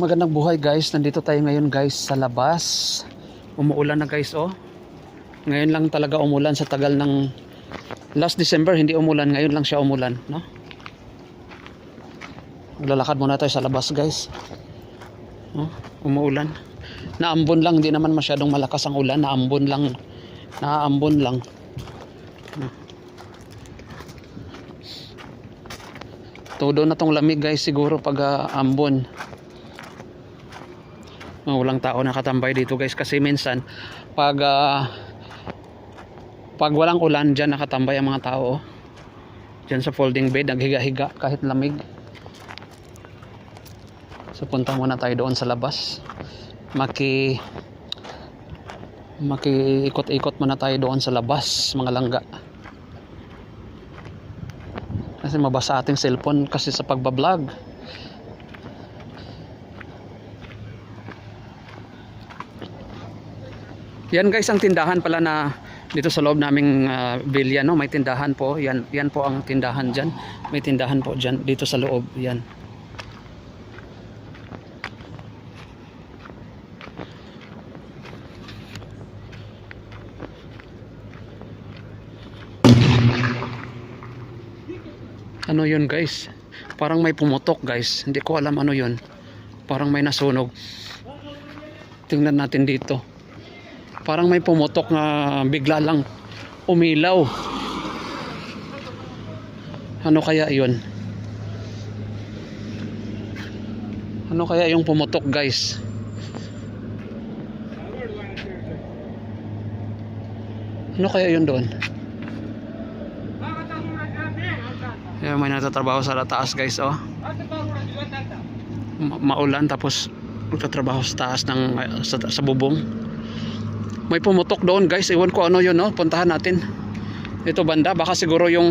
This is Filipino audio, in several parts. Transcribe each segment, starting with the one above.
magandang buhay guys. Nandito tayo ngayon guys sa labas. Umuulan na guys oh. Ngayon lang talaga umulan sa tagal ng last December, hindi umulan. Ngayon lang siya umulan, no? Maglalakad muna tayo sa labas guys. Oh, umuulan. Naambon lang, hindi naman masyadong malakas ang ulan. Naambon lang. Naaambon lang. Todo na tong lamig guys siguro pag ambon. Walang tao nakatambay dito guys kasi minsan pag walang ulan dyan nakatambay ang mga tao dyan sa folding bed, naghiga-higa kahit lamig. So punta muna tayo doon sa labas, makiikot-ikot muna tayo doon sa labas mga langga kasi mabasa ating cellphone kasi sa pagbablog. Yan guys ang tindahan pala na dito sa loob naming villa, no? May tindahan po. Yan po ang tindahan diyan. May tindahan po diyan dito sa loob. Yan. Ano yun guys? Parang may pumutok guys. Hindi ko alam ano yun. Parang may nasunog. Tingnan natin dito. Parang may pumutok na bigla lang umilaw. Ano kaya yun? Ano kaya yung pumutok guys? Ano kaya yun doon? Yan, may nagtatrabaho sa taas guys oh. Maulan tapos nagtatrabaho sa taas ng sa bubong. May pumutok doon guys, iwan ko ano yun no? Puntahan natin ito banda, baka siguro yung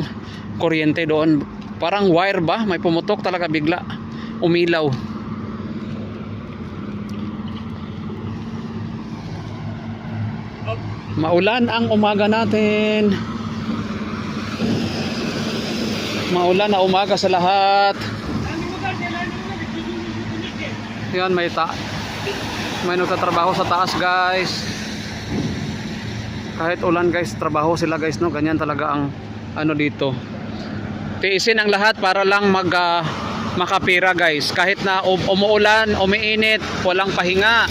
kuryente doon, parang wire ba, may pumutok talaga bigla umilaw. Maulan ang umaga natin, maulan na umaga sa lahat. Yan, may nagtatrabaho sa taas guys. Kahit ulan guys, trabaho sila guys no. Ganyan talaga ang ano dito. Tiisin ang lahat para lang makapira guys. Kahit na umuulan, umiinit, walang pahinga.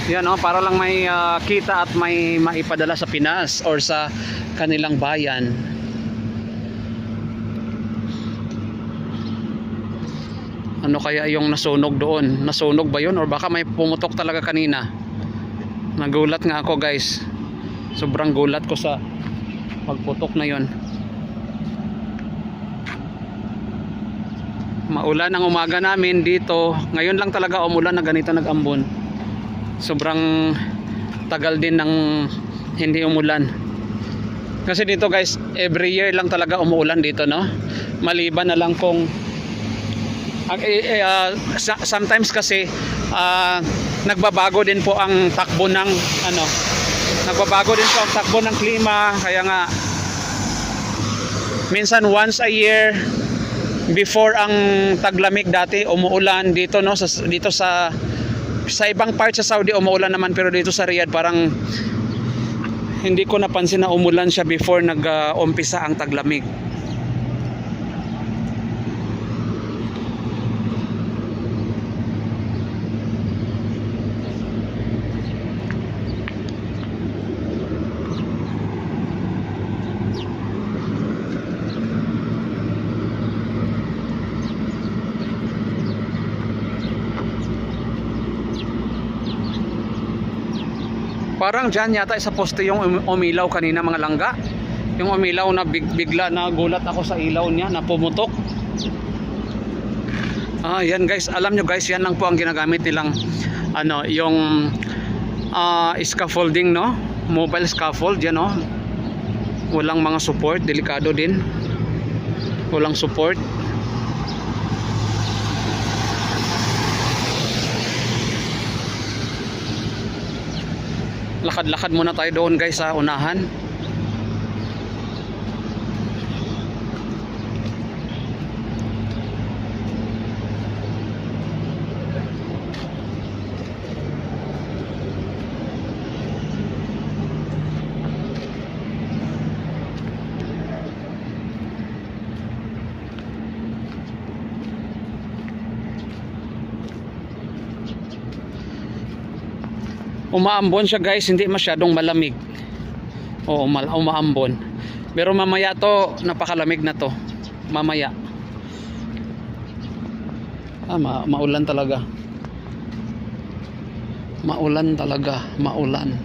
Yan no, para lang may kita at may maipadala sa Pinas or sa kanilang bayan. Ano kaya yung nasunog doon? Nasunog ba yun or baka may pumutok talaga kanina? Nagulat nga ako guys. Sobrang gulat ko sa pagputok na yon. Maulan ang umaga namin dito. Ngayon lang talaga umulan na ganito nag-ambon. Sobrang tagal din ng hindi umulan. Kasi dito guys, every year lang talaga umuulan dito no. Maliban na lang kung sometimes kasi nagbabago din po ang takbo ng nagbabago din po ang takbo ng klima, kaya nga minsan once a year before ang taglamig dati umuulan dito no, dito sa ibang part sa Saudi umuulan naman, pero dito sa Riyadh parang hindi ko napansin na umulan siya before nag-umpisa ang taglamig. Parang dyan yata sa poste yung umilaw kanina mga langga. Yung umilaw na bigla na gulat ako sa ilaw niya na pumutok. Yan guys, alam nyo guys, yan lang po ang ginagamit nilang yung scaffolding no, mobile scaffold yan no. Walang mga support, delikado din. Walang support. Lakad-lakad muna tayo doon guys sa unahan. Umaambon siya guys, hindi masyadong malamig. Oo, umaambon. Pero mamaya to, napakalamig na to. Mamaya. Maulan talaga. Maulan talaga, maulan.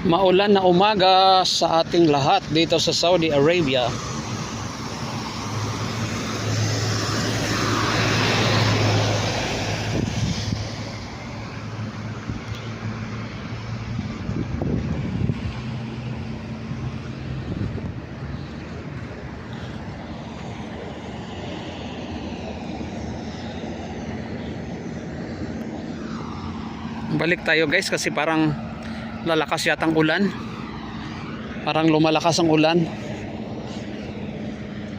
Maulan na umaga sa ating lahat dito sa Saudi Arabia. Balik tayo guys kasi parang lalakas yatang ulan. Parang lumalakas ang ulan.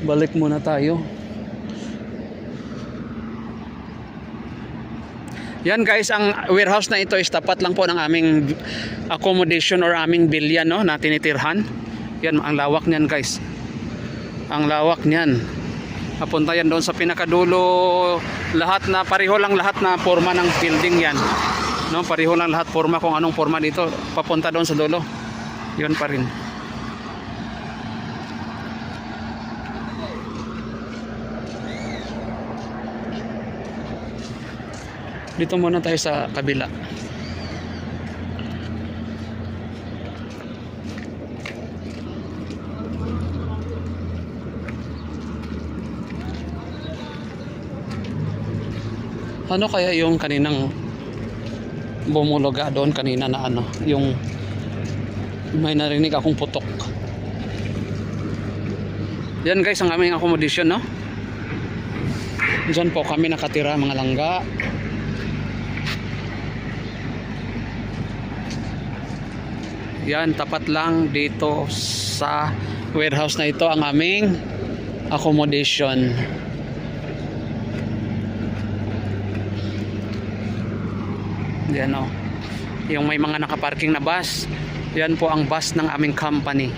Balik muna tayo. Yan guys, ang warehouse na ito is tapat lang po ng aming accommodation or aming bilyan, no, na tinitirhan. Yan ang lawak niyan guys. Ang lawak niyan. Papunta yan doon sa pinakadulo. Lahat na pareho lang, lahat na forma ng building yan. No, pareho lang lahat forma, kung anong forma dito papunta doon sa dulo. Yun pa rin. Dito muna tayo sa kabila. Ano kaya yung kaninang bumulaga doon kanina na ano, yung may narinig akong putok. Yan guys ang aming accommodation, no? Diyan po kami nakatira, mga langga. Yan, tapat lang dito sa warehouse na ito ang aming accommodation. Yan o, yung may mga nakaparking na bus, yan po ang bus ng aming company.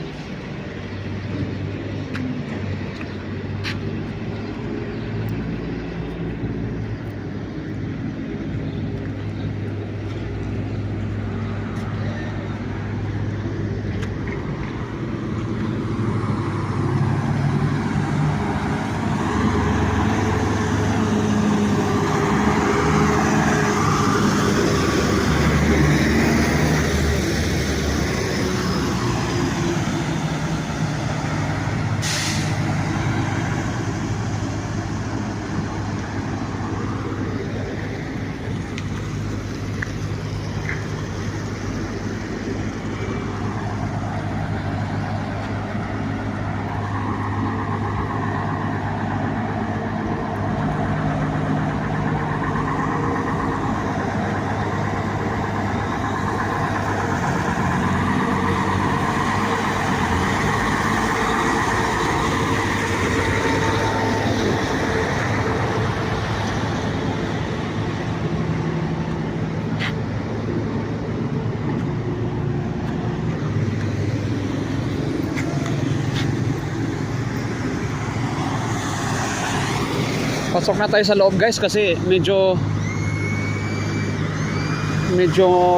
Pasok na tayo sa loob guys kasi medyo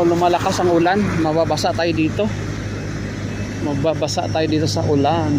lumalakas ang ulan. Mababasa tayo dito sa ulan.